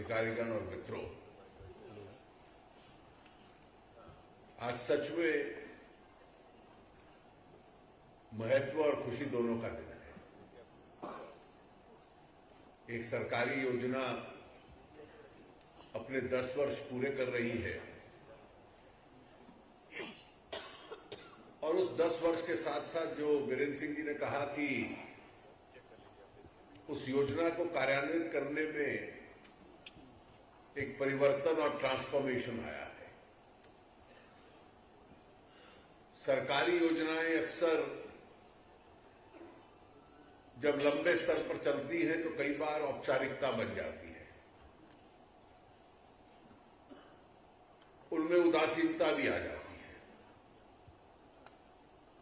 अधिकारीगण और मित्रों, आज सच में महत्व और खुशी दोनों का दिन है। एक सरकारी योजना अपने 10 वर्ष पूरे कर रही है और उस 10 वर्ष के साथ साथ जो वीरेंद्र सिंह जी ने कहा कि उस योजना को कार्यान्वित करने में एक परिवर्तन और ट्रांसफॉर्मेशन आया है। सरकारी योजनाएं अक्सर जब लंबे स्तर पर चलती हैं तो कई बार औपचारिकता बन जाती है, उनमें उदासीनता भी आ जाती है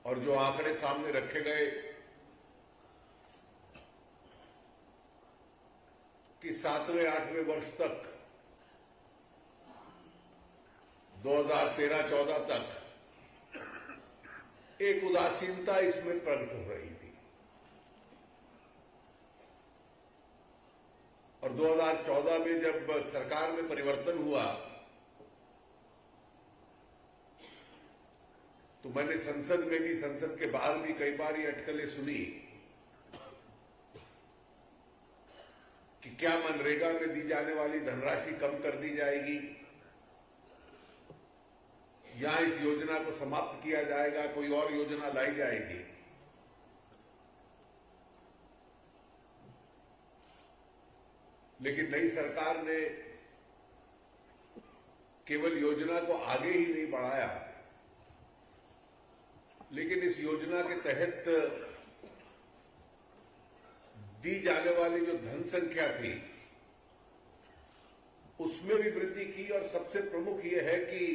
और जो आंकड़े सामने रखे गए कि 7वें 8वें वर्ष तक 2013-14 तक एक उदासीनता इसमें प्रकट हो रही थी और 2014 में जब सरकार में परिवर्तन हुआ तो मैंने संसद में भी, संसद के बाहर भी कई बार ये अटकलें सुनी कि क्या मनरेगा में दी जाने वाली धनराशि कम कर दी जाएगी या इस योजना को समाप्त किया जाएगा, कोई और योजना लाई जाएगी। लेकिन नई सरकार ने केवल योजना को आगे ही नहीं बढ़ाया, लेकिन इस योजना के तहत दी जाने वाली जो धन संख्या थी उसमें भी वृद्धि की और सबसे प्रमुख यह है कि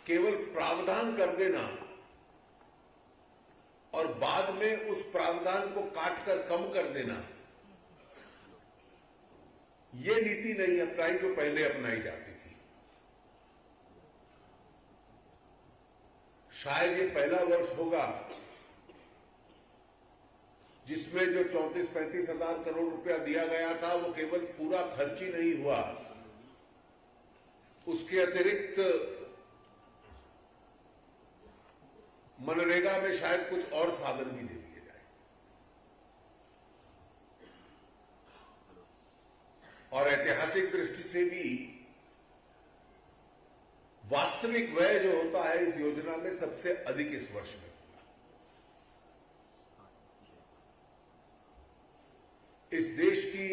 केवल प्रावधान कर देना और बाद में उस प्रावधान को काटकर कम कर देना, ये नीति नहीं अपनाई जो पहले अपनाई जाती थी। शायद ये पहला वर्ष होगा जिसमें जो 34-35 हजार करोड़ रुपया दिया गया था वो केवल पूरा खर्च ही नहीं हुआ, उसके अतिरिक्त मनरेगा में शायद कुछ और साधन भी दे दिए जाए और ऐतिहासिक दृष्टि से भी वास्तविक व्यय जो होता है इस योजना में सबसे अधिक इस वर्ष में। इस देश की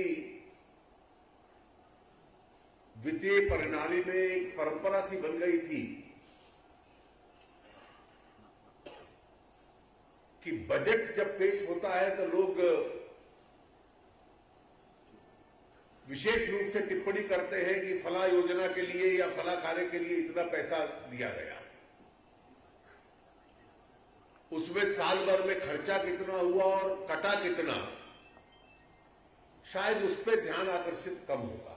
वित्तीय प्रणाली में एक परंपरा सी बन गई थी कि बजट जब पेश होता है तो लोग विशेष रूप से टिप्पणी करते हैं कि फला योजना के लिए या फला कार्य के लिए इतना पैसा दिया गया, उसमें साल भर में खर्चा कितना हुआ और कटा कितना, शायद उस पर ध्यान आकर्षित कम होगा।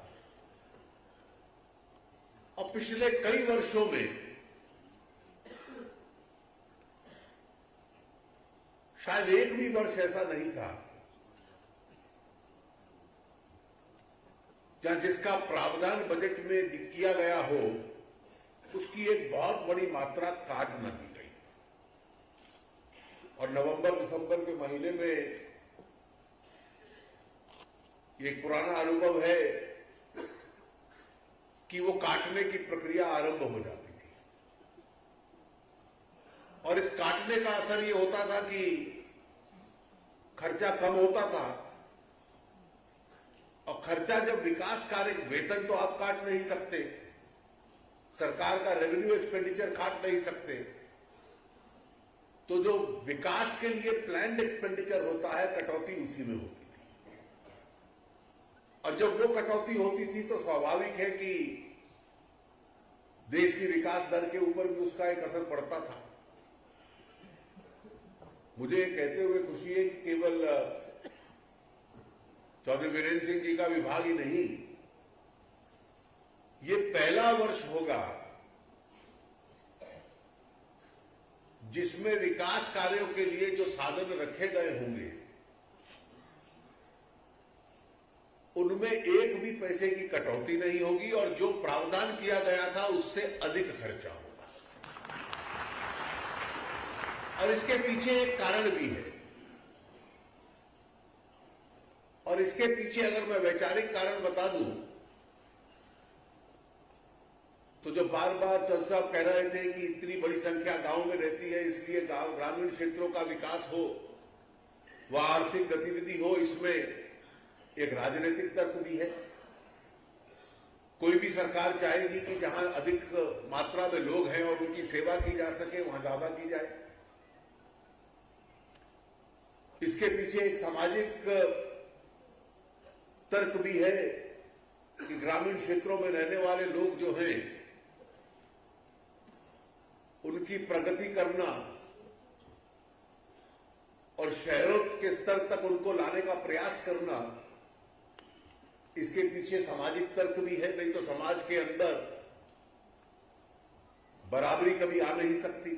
और पिछले कई वर्षों में शायद एक भी वर्ष ऐसा नहीं था जहां जिसका प्रावधान बजट में किया गया हो उसकी एक बहुत बड़ी मात्रा काट न दी गई। और नवंबर-दिसंबर के महीने में एक पुराना अनुभव है कि वो काटने की प्रक्रिया आरंभ हो जाती थी और इस काटने का असर ये होता था कि खर्चा कम होता था और खर्चा जब विकास कार्य, वेतन तो आप काट नहीं सकते, सरकार का रेवेन्यू एक्सपेंडिचर काट नहीं सकते, तो जो विकास के लिए प्लान्ड एक्सपेंडिचर होता है कटौती उसी में होती थी। और जब वो कटौती होती थी तो स्वाभाविक है कि देश की विकास दर के ऊपर भी उसका एक असर पड़ता था। मुझे कहते हुए खुशी है कि केवल चौधरी वीरेंद्र सिंह जी का विभाग ही नहीं, ये पहला वर्ष होगा जिसमें विकास कार्यों के लिए जो साधन रखे गए होंगे उनमें एक भी पैसे की कटौती नहीं होगी और जो प्रावधान किया गया था उससे अधिक खर्चा होगा। और इसके पीछे एक कारण भी है, और इसके पीछे अगर मैं वैचारिक कारण बता दूं तो जो बार बार चंद साहब कह रहे थे कि इतनी बड़ी संख्या गांव में रहती है इसलिए गांव ग्रामीण क्षेत्रों का विकास हो, वह आर्थिक गतिविधि हो, इसमें एक राजनीतिक तर्क भी है। कोई भी सरकार चाहेगी कि जहां अधिक मात्रा में लोग हैं और उनकी सेवा की जा सके वहां ज्यादा की जाए। इसके पीछे एक सामाजिक तर्क भी है कि ग्रामीण क्षेत्रों में रहने वाले लोग जो हैं उनकी प्रगति करना और शहरों के स्तर तक उनको लाने का प्रयास करना, इसके पीछे सामाजिक तर्क भी है। नहीं तो समाज के अंदर बराबरी कभी आ नहीं सकती।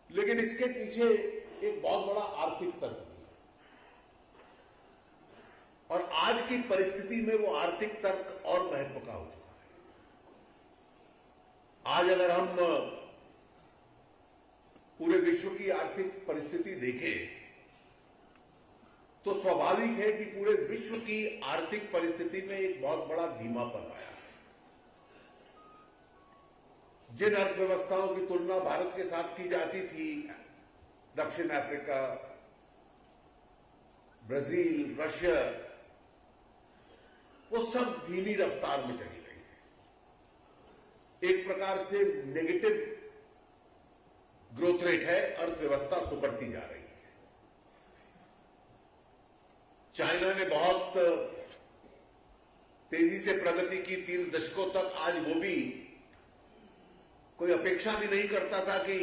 लेकिन इसके पीछे एक बहुत बड़ा आर्थिक तर्क भी है, और आज की परिस्थिति में वो आर्थिक तर्क और महत्व का हो चुका है। आज अगर हम पूरे विश्व की आर्थिक परिस्थिति देखें तो स्वाभाविक है कि पूरे विश्व की आर्थिक परिस्थिति में एक बहुत बड़ा धीमापन आया है। जिन अर्थव्यवस्थाओं की तुलना भारत के साथ की जाती थी, दक्षिण अफ्रीका, ब्राजील, रशिया, वो सब धीमी रफ्तार में चली रही है। एक प्रकार से नेगेटिव ग्रोथ रेट है, अर्थव्यवस्था सुकड़ती जा रही है। चाइना ने बहुत तेजी से प्रगति की 3 दशकों तक। आज वो भी कोई अपेक्षा भी नहीं करता था कि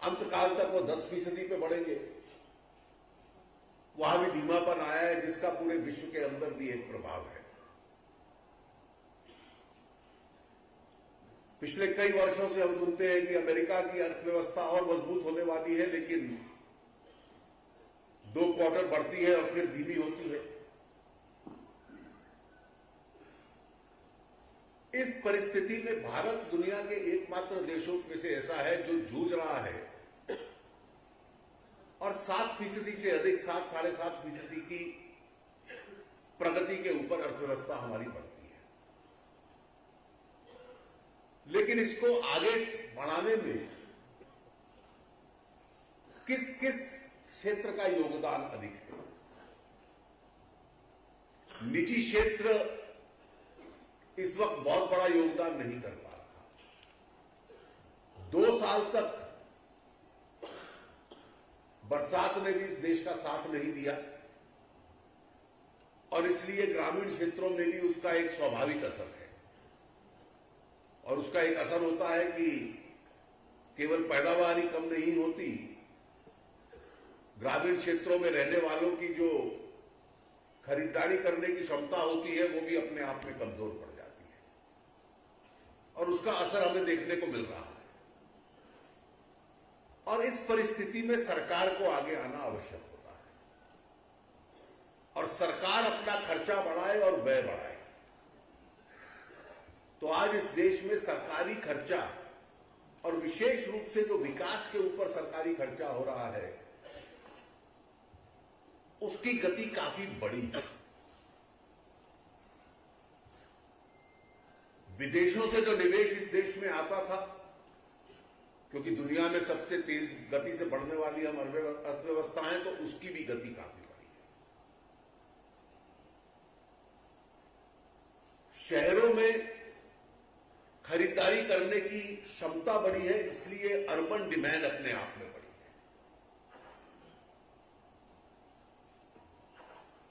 अंतकाल तक वो 10% पे बढ़ेंगे। वहां भी धीमापन आया है जिसका पूरे विश्व के अंदर भी एक प्रभाव है। पिछले कई वर्षों से हम सुनते हैं कि अमेरिका की अर्थव्यवस्था और मजबूत होने वाली है, लेकिन 2 क्वार्टर बढ़ती है और फिर धीमी होती है। इस परिस्थिति में भारत दुनिया के एकमात्र देशों में से ऐसा है जो जूझ रहा है और 7% से अधिक, 7-7.5% की प्रगति के ऊपर अर्थव्यवस्था हमारी बढ़ती है। लेकिन इसको आगे बढ़ाने में किस किस क्षेत्र का योगदान अधिक है? निजी क्षेत्र इस वक्त बहुत बड़ा योगदान नहीं कर पा रहा। 2 साल तक बरसात ने भी इस देश का साथ नहीं दिया और इसलिए ग्रामीण क्षेत्रों में भी उसका एक स्वाभाविक असर है। और उसका एक असर होता है कि केवल पैदावार ही कम नहीं होती, ग्रामीण क्षेत्रों में रहने वालों की जो खरीदारी करने की क्षमता होती है वो भी अपने आप में कमजोर पड़ जाती है और उसका असर हमें देखने को मिल रहा है। और इस परिस्थिति में सरकार को आगे आना आवश्यक होता है और सरकार अपना खर्चा बढ़ाए और व्यय बढ़ाए। तो आज इस देश में सरकारी खर्चा और विशेष रूप से जो विकास के ऊपर सरकारी खर्चा हो रहा है उसकी गति काफी बड़ी है। विदेशों से जो निवेश इस देश में आता था, क्योंकि दुनिया में सबसे तेज गति से बढ़ने वाली हम अर्थव्यवस्था हैं, तो उसकी भी गति काफी बढ़ी है। शहरों में खरीदारी करने की क्षमता बढ़ी है, इसलिए अर्बन डिमांड अपने आप में बढ़ी है।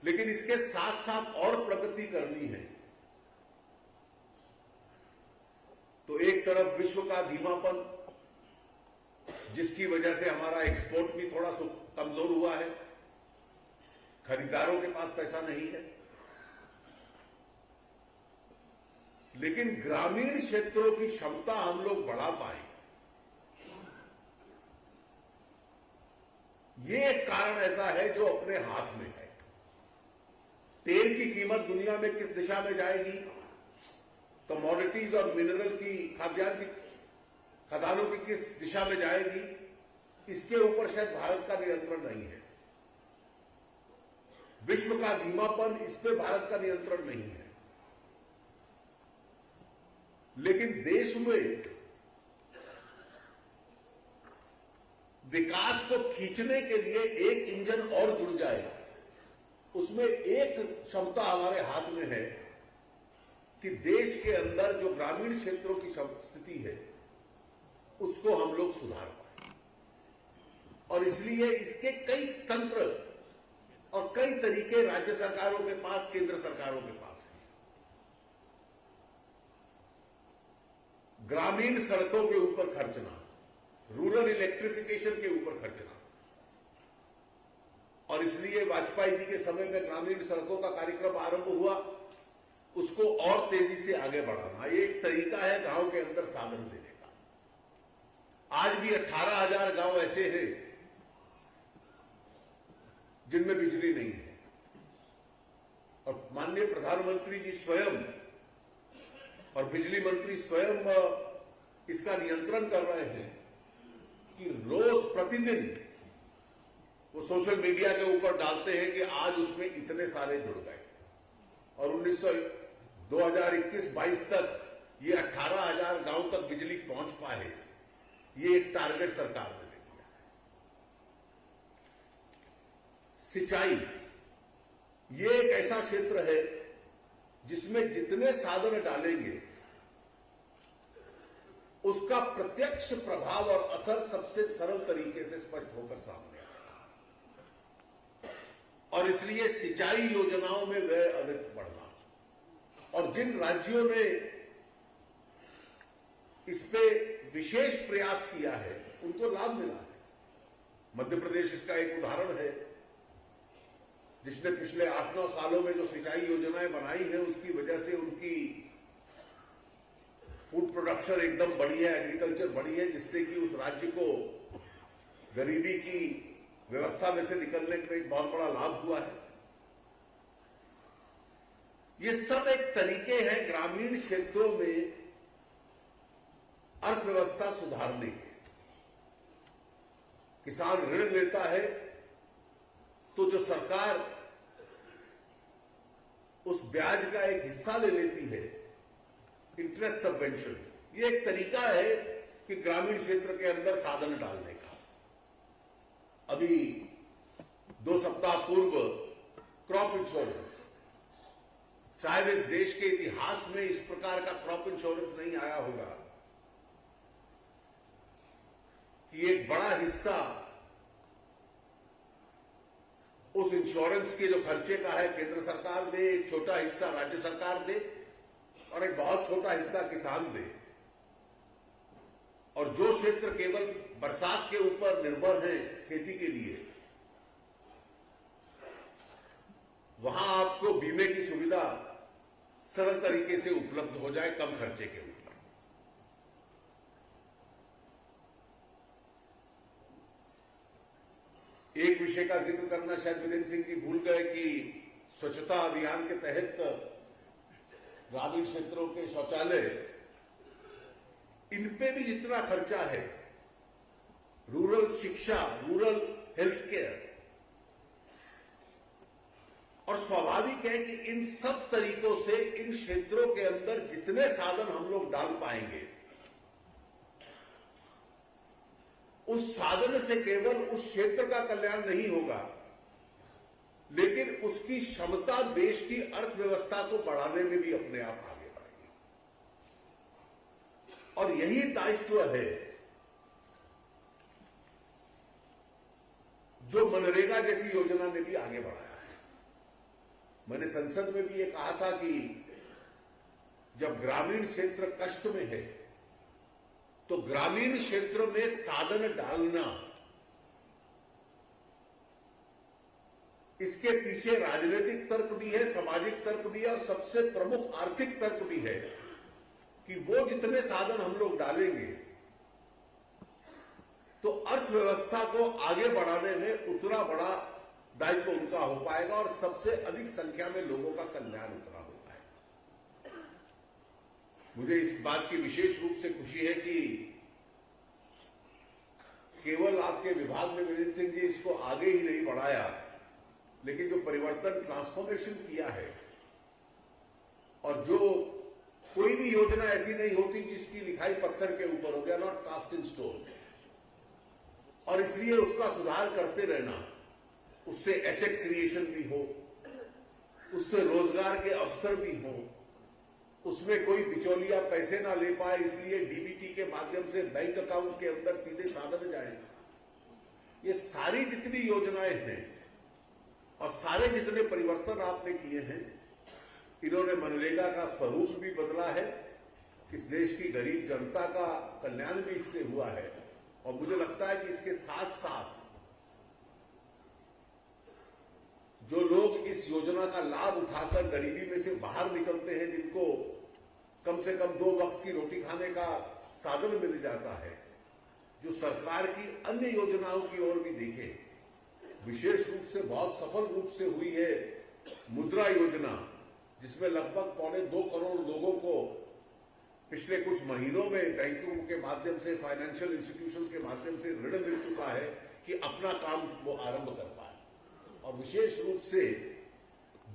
लेकिन इसके साथ साथ और प्रगति करनी है तो एक तरफ विश्व का धीमापन, जिसकी वजह से हमारा एक्सपोर्ट भी थोड़ा कमजोर हुआ है, खरीदारों के पास पैसा नहीं है। लेकिन ग्रामीण क्षेत्रों की क्षमता हम लोग बढ़ा पाए, ये एक कारण ऐसा है जो अपने हाथ में है। तेल की कीमत दुनिया में किस दिशा में जाएगी, कमोडिटीज और मिनरल की, खाद्यान्न की खदानों की किस दिशा में जाएगी, इसके ऊपर शायद भारत का नियंत्रण नहीं है। विश्व का धीमापन, इस पे भारत का नियंत्रण नहीं है। लेकिन देश में विकास को खींचने के लिए एक इंजन और जुड़ जाए, उसमें एक क्षमता हमारे हाथ में है कि देश के अंदर जो ग्रामीण क्षेत्रों की स्थिति है उसको हम लोग सुधार पाए। और इसलिए इसके कई तंत्र और कई तरीके राज्य सरकारों के पास, केंद्र सरकारों के पास है। ग्रामीण सड़कों के ऊपर खर्चना, रूरल इलेक्ट्रिफिकेशन के ऊपर खर्चना, और इसलिए वाजपेयी जी के समय में ग्रामीण सड़कों का कार्यक्रम आरंभ हुआ, उसको और तेजी से आगे बढ़ाना, ये एक तरीका है गांव के अंदर साधन देने का। आज भी 18,000 गांव ऐसे हैं जिनमें बिजली नहीं है, और माननीय प्रधानमंत्री जी स्वयं और बिजली मंत्री स्वयं इसका नियंत्रण कर रहे हैं कि रोज प्रतिदिन वो सोशल मीडिया के ऊपर डालते हैं कि आज उसमें इतने सारे जुड़ गए, और 2021-22 तक ये 18,000 गांव तक बिजली पहुंच पाए, ये एक टारगेट सरकार ने दिया है। सिंचाई ये एक ऐसा क्षेत्र है जिसमें जितने साधन डालेंगे उसका प्रत्यक्ष प्रभाव और असर सबसे सरल तरीके से स्पष्ट होकर सामने आएगा। और इसलिए सिंचाई योजनाओं में व्यय अधिक बढ़ना, और जिन राज्यों ने इस पे विशेष प्रयास किया है उनको लाभ मिला है। मध्य प्रदेश इसका एक उदाहरण है, जिसने पिछले 8-9 सालों में जो सिंचाई योजनाएं बनाई है उसकी वजह से उनकी फूड प्रोडक्शन एकदम बढ़ी है, एग्रीकल्चर बढ़ी है, जिससे कि उस राज्य को गरीबी की व्यवस्था में से निकलने में एक बहुत बड़ा लाभ हुआ है। ये सब एक तरीके हैं ग्रामीण क्षेत्रों में अर्थव्यवस्था सुधारने के। किसान ऋण लेता है तो जो सरकार उस ब्याज का एक हिस्सा ले लेती है, इंटरेस्ट सबवेंशन, ये एक तरीका है कि ग्रामीण क्षेत्र के अंदर साधन डालने का। अभी 2 सप्ताह पूर्व क्रॉप इंश्योरेंस, शायद इस देश के इतिहास में इस प्रकार का क्रॉप इंश्योरेंस नहीं आया होगा कि एक बड़ा हिस्सा उस इंश्योरेंस के जो खर्चे का है केंद्र सरकार दे, एक छोटा हिस्सा राज्य सरकार दे और एक बहुत छोटा हिस्सा किसान दे। और जो क्षेत्र केवल बरसात के ऊपर निर्भर है खेती के लिए, वहां आपको बीमे की सुविधा सरल तरीके से उपलब्ध हो जाए, कम खर्चे के ऊपर। एक विषय का जिक्र करना शायद वीरेंद्र सिंह जी भूल गए कि स्वच्छता अभियान के तहत ग्रामीण क्षेत्रों के शौचालय, इन पे भी जितना खर्चा है, रूरल शिक्षा, रूरल हेल्थ केयर, और स्वाभाविक है कि इन सब तरीकों से इन क्षेत्रों के अंदर जितने साधन हम लोग डाल पाएंगे, उस साधन से केवल उस क्षेत्र का कल्याण नहीं होगा, लेकिन उसकी क्षमता देश की अर्थव्यवस्था को बढ़ाने में भी अपने आप आगे बढ़ेगी। और यही दायित्व है जो मनरेगा जैसी योजना ने भी आगे बढ़ाया है। मैंने संसद में भी ये कहा था कि जब ग्रामीण क्षेत्र कष्ट में है तो ग्रामीण क्षेत्र में साधन डालना, इसके पीछे राजनीतिक तर्क भी है, सामाजिक तर्क भी है, और सबसे प्रमुख आर्थिक तर्क भी है कि वो जितने साधन हम लोग डालेंगे तो अर्थव्यवस्था को आगे बढ़ाने में उतना बड़ा दायित्व उनका हो पाएगा और सबसे अधिक संख्या में लोगों का कल्याण उतना हो पाएगा। मुझे इस बात की विशेष रूप से खुशी है कि केवल आपके विभाग में वीरेंद्र सिंह जी इसको आगे ही नहीं बढ़ाया, लेकिन जो परिवर्तन ट्रांसफॉर्मेशन किया है, और जो कोई भी योजना ऐसी नहीं होती जिसकी लिखाई पत्थर के ऊपर हो, they are not cast in stone, और इसलिए उसका सुधार करते रहना, उससे एसेट क्रिएशन भी हो, उससे रोजगार के अवसर भी हो, उसमें कोई बिचौलिया पैसे ना ले पाए, इसलिए डीबीटी के माध्यम से बैंक अकाउंट के अंदर सीधे साधन जाए। ये सारी जितनी योजनाएं हैं और सारे जितने परिवर्तन आपने किए हैं, इन्होंने मनरेगा का स्वरूप भी बदला है, इस देश की गरीब जनता का कल्याण भी इससे हुआ है। और मुझे लगता है कि इसके साथ साथ जो लोग इस योजना का लाभ उठाकर गरीबी में से बाहर निकलते हैं, जिनको कम से कम 2 वक्त की रोटी खाने का साधन मिल जाता है, जो सरकार की अन्य योजनाओं की ओर भी देखें, विशेष रूप से बहुत सफल रूप से हुई है मुद्रा योजना, जिसमें लगभग 2.25 करोड़ लोगों को पिछले कुछ महीनों में बैंकों के माध्यम से, फाइनेंशियल इंस्टीट्यूशंस के माध्यम से ऋण मिल चुका है कि अपना काम वो आरंभ कर पाए। और विशेष रूप से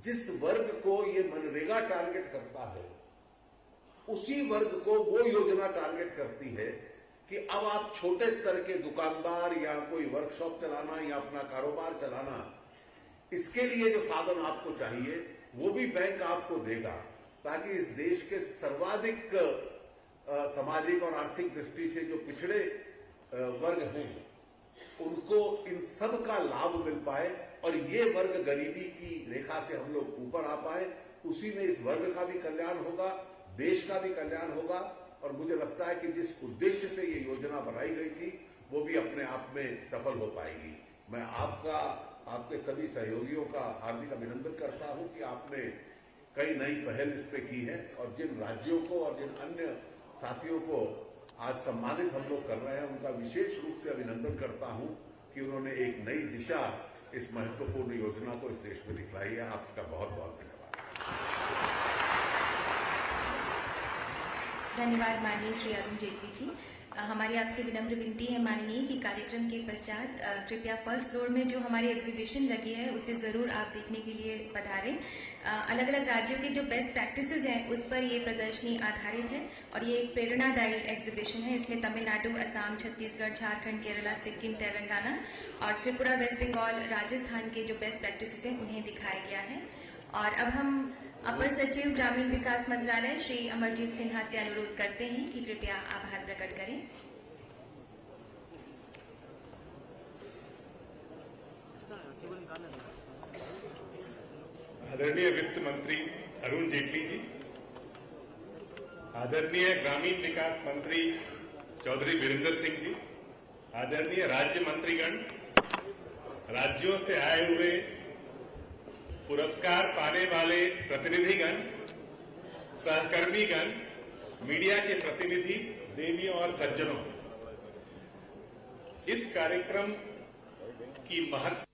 जिस वर्ग को ये मनरेगा टारगेट करता है, उसी वर्ग को वो योजना टारगेट करती है कि अब आप छोटे स्तर के दुकानदार या कोई वर्कशॉप चलाना या अपना कारोबार चलाना, इसके लिए जो साधन आपको चाहिए वो भी बैंक आपको देगा, ताकि इस देश के सर्वाधिक सामाजिक और आर्थिक दृष्टि से जो पिछड़े वर्ग हैं, उनको इन सब का लाभ मिल पाए और ये वर्ग गरीबी की रेखा से हम लोग ऊपर आ पाए। उसी में इस वर्ग का भी कल्याण होगा, देश का भी कल्याण होगा। और मुझे लगता है कि जिस उद्देश्य से ये योजना बनाई गई थी, वो भी अपने आप में सफल हो पाएगी। मैं आपके सभी सहयोगियों का हार्दिक अभिनंदन करता हूं कि आपने कई नई पहल इस पे की है, और जिन राज्यों को और जिन अन्य साथियों को आज सम्मानित हम लोग कर रहे हैं, उनका विशेष रूप से अभिनंदन करता हूं कि उन्होंने एक नई दिशा इस महत्वपूर्ण योजना को इस देश में दिखलाई है। आपका बहुत बहुत धन्यवाद। धन्यवाद माननीय श्री अरुण जेटली जी। हमारी आपसे विनम्र विनती है माननीय कि कार्यक्रम के पश्चात कृपया फर्स्ट फ्लोर में जो हमारी एग्जीबिशन लगी है उसे जरूर आप देखने के लिए पधारें। अलग अलग राज्यों के जो बेस्ट प्रैक्टिसेस हैं उस पर ये प्रदर्शनी आधारित है और ये एक प्रेरणादायी एग्जीबिशन है। इसमें तमिलनाडु, असम, छत्तीसगढ़, झारखंड, केरला, सिक्किम, तेलंगाना और त्रिपुरा, वेस्ट बंगाल, राजस्थान के जो बेस्ट प्रैक्टिसेस हैं उन्हें दिखाया गया है। और अब हम अपर सचिव ग्रामीण विकास मंत्रालय श्री अमरजीत सिन्हा से अनुरोध करते हैं कि कृपया आभार प्रकट करें। आदरणीय वित्त मंत्री अरुण जेटली जी, आदरणीय ग्रामीण विकास मंत्री चौधरी वीरेंद्र सिंह जी, आदरणीय राज्य मंत्रीगण, राज्यों से आए हुए पुरस्कार पाने वाले प्रतिनिधिगण, सहकर्मीगण, मीडिया के प्रतिनिधि, देवियों और सज्जनों, इस कार्यक्रम की महत्ता